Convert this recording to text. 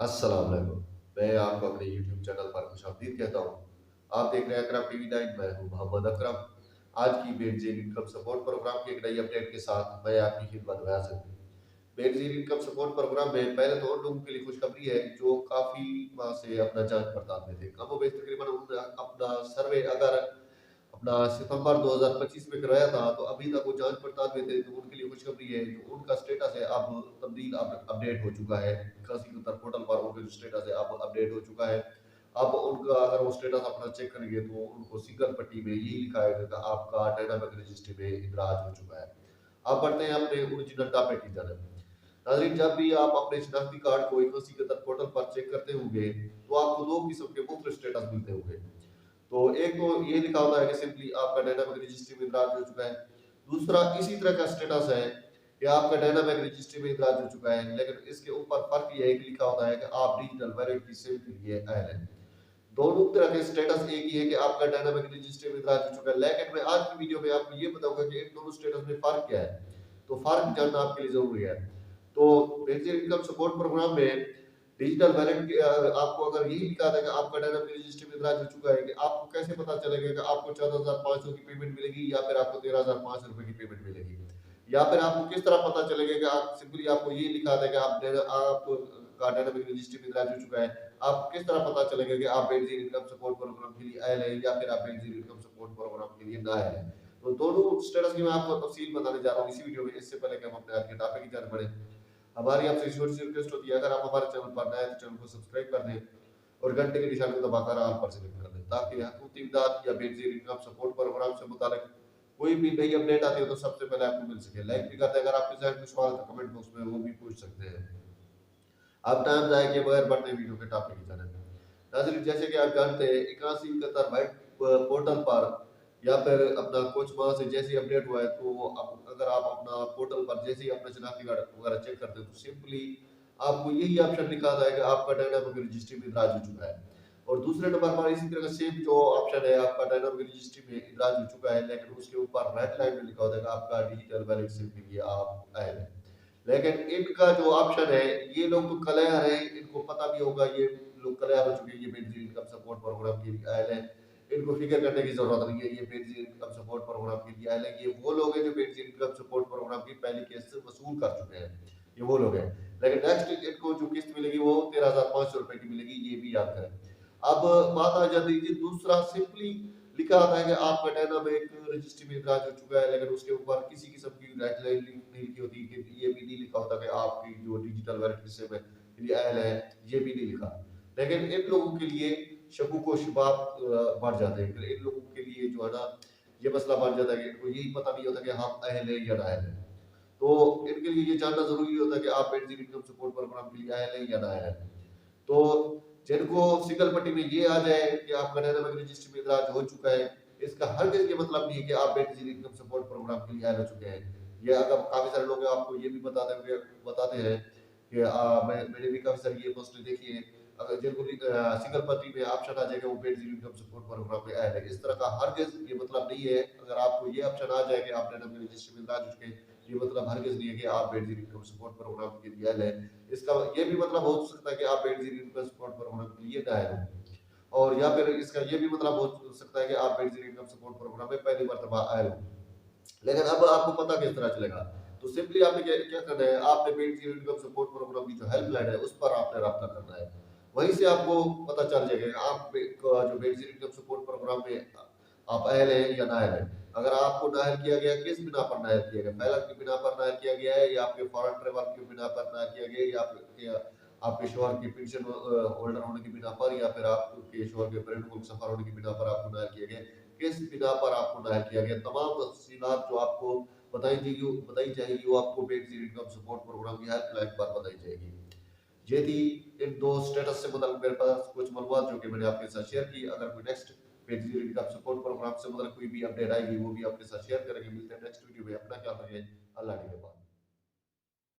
अस्सलाम वालेकुम। मैं आपको अपने यूट्यूब चैनल पर खुशामदीद कहता हूँ। आप देख रहे हैं अकरम टीवी 9। मैं हूँ मोहम्मद अकरम। आज की बेनज़ीर इनकम सपोर्ट प्रोग्राम की एक नई अपडेट के साथ मैं आपकी खिदमत में हाज़िर हूँ। बेनज़ीर इनकम सपोर्ट प्रोग्राम में पहले तो उन लोगों के लिए खुशखबरी है जो काफ़ी माह से अपना जांच पड़ताल में थे। कम व बेश तकरीबन उन्होंने अपना सर्वे अगर अपना सितंबर 2025 में करवाया था, तो अभी तक वो जांच पड़ताल में थे, तो उनके लिए खुशखबरी है जो उनका स्टेटस है अब तब्दील अपडेट हो चुका है। खासी उतर पोर्टल पर उनका जो स्टेटस है अब अपडेट हो चुका है। अब उनका अगर वो स्टेटस अपना चेक करेंगे तो उनको सिंगल पट्टी में यही लिखा है कि आपका डायनामिक रजिस्ट्री में इंदराज हो चुका है। अब बढ़ते हैं अपने ओरिजिनल टॉपिक की तरफ। नाज़रीन, जब भी आप अपने शनाख्ती कार्ड को एक पोर्टल पर चेक करते होंगे, तो आपको 2 किस्म के मुख्तलिफ स्टेटस मिलते होंगे। तो एक तो ये लिखा होता है कि सिंपली आपका डायनामिक रजिस्ट्री में इंदराज हो चुका है। दूसरा इसी तरह का स्टेटस है कि आपका डायनामिक रजिस्ट्री में इंदराज हो चुका है, लेकिन इसके ऊपर फ़र्क ये है कि लिखा होता है कि आप डिजिटल वैलेट की सेव के लिए अहल हैं। दोनों तरह के स्टेटस एक ही है कि आपका डायनामिक रजिस्ट्री में इंदराज हो चुका है, लेकिन मैं आज की वीडियो में आपको ये बताऊंगा कि इन दोनों स्टेटस में फ़र्क क्या है। तो फ़र्क जानना आपके लिए ज़रूरी है। तो बेसिक इनकम सपोर्ट प्रोग्राम में डिजिटल वैलेट की आपको अगर यही लिखा था कि आपका डायनामिक रजिस्ट्री में इंदराज हो चुका है, कि आपको कैसे पता चलेगा कि आपको 14,500 की पेमेंट मिलेगी या फिर आपको 13,500 रुपए की पेमेंट मिलेगी, या फिर आपको किस तरह पता चलेगा कि आप सिंपली आपको ये लिखा था कि आप का डायनामिक रजिस्ट्री में इंदराज हो चुका है, आपको किस तरह पता चलेगा कि आप बेनजीर इनकम सपोर्ट प्रोग्राम के लिए आयल हैं या फिर आप बेनजीर इनकम सपोर्ट प्रोग्राम के लिए ना आयल हैं। तो दोनों स्टेटस की मैं आपको तफसील बताने जा रहा हूँ इसी वीडियो में। इससे पहले कि हम अपने आज के टॉपिक की जानब बढ़े, हमारी आपसे छोटी सी रिक्वेस्ट होती है, अगर आप हमारे चैनल पर नए हैं तो चैनल को सब्सक्राइब कर दें और घंटे के निशान को दबाकर ऑल पर सेलेक्ट कर दें, ताकि हुकूमती इमदाद या बेनजीर इनकम सपोर्ट प्रोग्राम से मुताल्लिक कोई भी नई अपडेट आती है तो सबसे पहले आपको मिल सके। लाइक भी करते हैं, अगर आपके जहन में सवाल है तो कमेंट बॉक्स में वो भी पूछ सकते हैं। अब टाइम जाए के बगैर बढ़ते वीडियो के टॉपिक की जाने में। नाज़रीन, जैसे कि आप जानते हैं 81 कतर वाइट पोर्टल पर या फिर अपना कुछ माह से जैसे अपडेट हुआ है, तो अब अगर आप अपना पोर्टल पर जैसे ही अपना शनाख्ती कार्ड वगैरह चेक करते हो तो सिंपली आपको यही ऑप्शन लिखा आता है कि आपका डायनामिक रजिस्ट्री में इंदराज हो चुका है। और दूसरे नंबर पर इसी तरह का सेम जो ऑप्शन है, आपका डायनामिक रजिस्ट्री में इंदराज हो चुका है, लेकिन उसके ऊपर रेड लाइन में लिखा होता है कि आपका डिजिटल वैलेट से के लिए आप अहल हैं। लेकिन इनका जो ऑप्शन है, ये लोग तो क्लियर है, इनको पता भी होगा, ये लोग क्लियर हो चुके हैं, ये बेनजीर इनकम सपोर्ट प्रोग्राम के लिए आयल है। इनको फिक्र करने की जरूरत नहीं है, ये बेनजीर इनकम सपोर्ट प्रोग्राम के लिए आयल है। ये वो लोग हैं जो बेनजीर इनकम सपोर्ट प्रोग्राम की पहली किस्त वसूल कर चुके हैं, ये वो लोग हैं। लेकिन नेक्स्ट इनको जो किस्त मिलेगी वो 13,500 रुपए की मिलेगी, ये भी याद करें। अब बात आ जाती है कि दूसरा सिंपली लिखा आता है कि आपका डायनामिक रजिस्ट्री में इंदराज हो चुका है, लेकिन उसके ऊपर किसी किस्म की रेड लाइन नहीं लिखी होती, कि ये भी नहीं लिखा होता कि आपकी जो डिजिटल वैलेट सिस्टम है लिए अहल है, ये भी नहीं लिखा। लेकिन इन लोगों के लिए शकूक व शुबात बढ़ जाते हैं। फिर इन लोगों के लिए जो है ना, ये मसला बन जाता है कि इनको यही पता नहीं होता कि हम अहल हैं या नाअहल हैं। तो इनके लिए ये जानना ज़रूरी होता है कि आप बेनज़ीर इनकम सपोर्ट प्रोग्राम के लिए अहल हैं या नाअहल हैं। तो जिनको सिंगल पट्टी में ये आ जाए कि आपका डायनामिक रजिस्ट्री में इंदराज हो चुका है, इसका हरगिज़ ये मतलब नहीं है कि आप बेनज़ीर इनकम सपोर्ट प्रोग्राम के लिए अहल हो चुके हैं। ये अगर काफ़ी सारे लोग आपको ये भी बताते हैं कि मैंने भी काफ़ी सारी ये पोस्टें देखी हैं, अगर जिनको सिंगल पट्टी में ऑप्शन आ जाएगा वो बेनज़ीर इनकम सपोर्ट प्रोग्राम में अहल है। इस तरह का हरगिज़ ये मतलब नहीं है। अगर आपको ये ऑप्शन आ जाए कि आप डायनामिक रजिस्ट्री में इंदराज हो चुके हैं, ये मतलब हरगिज़ नहीं है कि आप बेनज़ीर इनकम सपोर्ट प्रोग्राम के लिए अहल हैं। इसका ये भी मतलब हो सकता है कि आप बेनज़ीर इनकम सपोर्ट प्रोग्राम के लिए नाअहल हो, और या फिर इसका ये भी मतलब हो सकता है कि आप बेनज़ीर इनकम सपोर्ट प्रोग्राम में पहली मर्तबा अहल हो। लेकिन अब आपको पता किस तरह चलेगा? तो सिंपली आपने क्या क्या करना है, आपने बेनज़ीर इनकम सपोर्ट प्रोग्राम की जो हेल्पलाइन है उस पर आपने राब्ता करना है। वहीं से आपको पता चल जाएगा कि आप जो बेनज़ीर इनकम सपोर्ट प्रोग्राम में आप अहल हैं या नाअहल हैं। अगर आपको नाअहल किया गया, किस बिना पर नाअहल किया गया? पहला की बिना पर नाअहल किया गया है, या आपके फॉरेन ट्रैवल की बिना पर नाअहल किया गया है, या आपके शौहर की पेंशन होल्डर होने की बिना पर, या फिर आपके शौहर के बैरून मुल्क सफर होने की बिना पर आपको नाअहल किया गया है। किस बिना पर आपको नाअहल किया गया, तमाम तफसीलात जो आपको बताई जाएगी वो आपको बेनज़ीर इनकम सपोर्ट प्रोग्राम की हेल्पलाइन पर बताई जाएगी। ये थी इन 2 स्टेटस से मतलब मेरे पास कुछ मालूमात जो कि मैंने आपके साथ शेयर की। अगर कोई next Benazir income support program से मतलब कोई भी अपडेट आएगी वो भी आपके साथ शेयर करेंगे। मिलते हैं नेक्स्ट वीडियो में। अपना ख्याल रखिए। अल्लाह के हवाले।